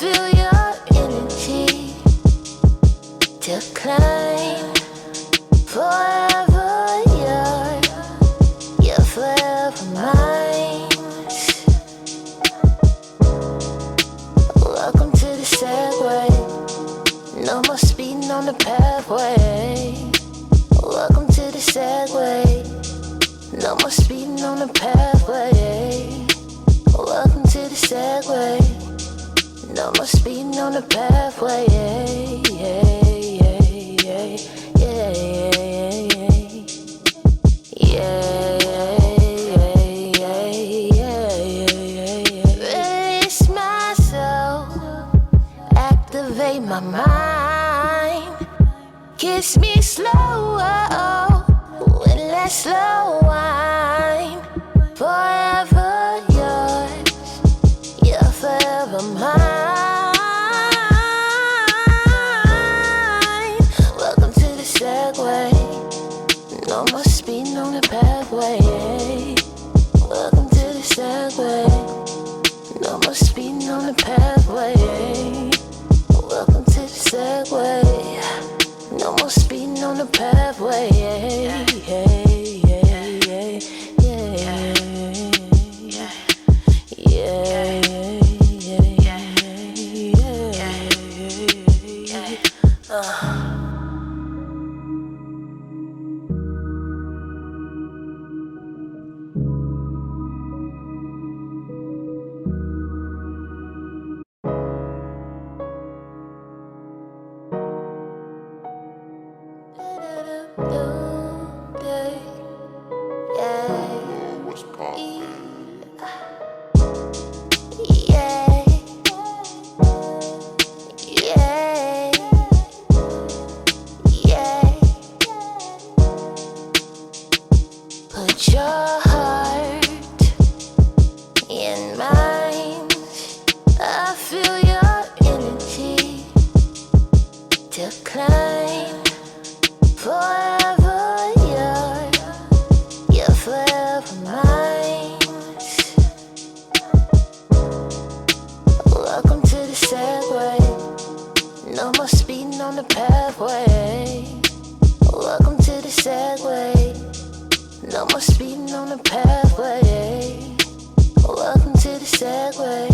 feel your energy decline. Forever you're forever mine. Welcome to the Segway. No more speeding on the pathway. Welcome to the Segway. No more speeding on the pathway. Welcome to the Segway. No more speeding on the pathway. Release myself, activate my mind. Kiss me slow, with less slow wine. Forever yours, you're forever mine. Welcome to the Segway. No more speeding on the pathway. Welcome to the Segway. No more speeding on the pathway. Welcome to the Segway. No more speeding on the pathway. What's poppin'? Put your heart in mine. I feel your energy decline. Forever you're forever mine. Welcome to the Segway. No more speeding on the pathway. Welcome to the Segway. No more speeding on the pathway. Welcome to the Segway.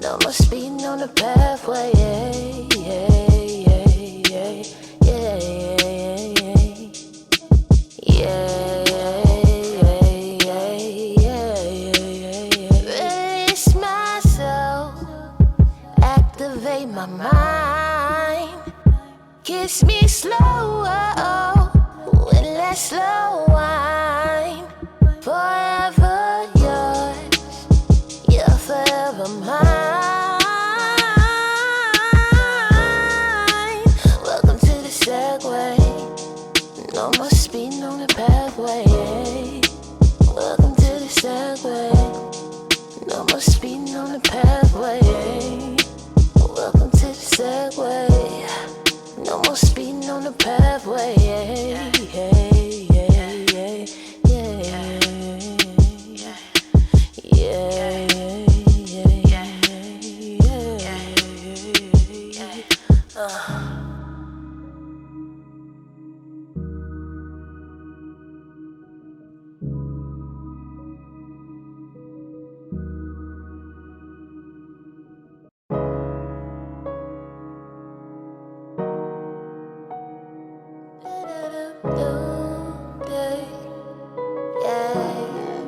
No more speeding on the pathway. Release myself, activate my mind. Kiss me slow, with less slow wine. Forever yours, you're forever mine. Welcome to the Segway. No more speeding on the pathway. Welcome to the Segway. No more speeding on the pathway. Welcome to the Segway. No more speeding on the pathway.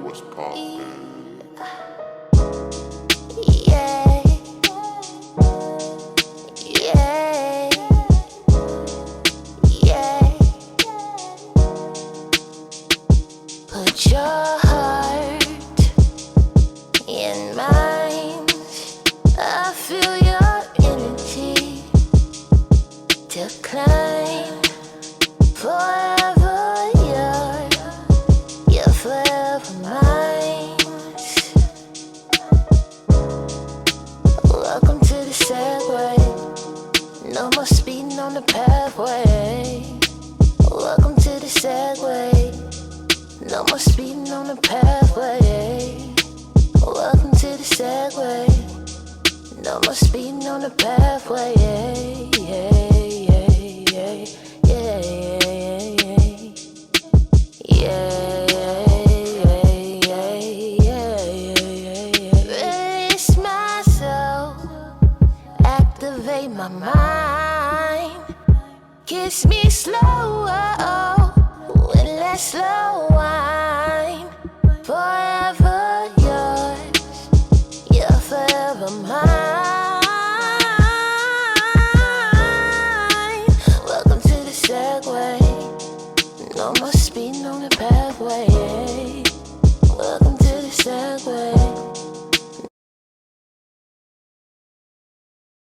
What's poppin'? Put your heart in mine. I feel your energy decline. Forever you're forever mine. Welcome to the Segway. No more speeding on the pathway. Welcome to the Segway. No more speeding on the pathway. Welcome to the Segway. No more speeding on the pathway. Release myself, activate my mind. Kiss me slower, with less slow wine. Forever yours, you're forever mine. Welcome to the Segway. No more speeding on the pathway. Welcome to the Segway.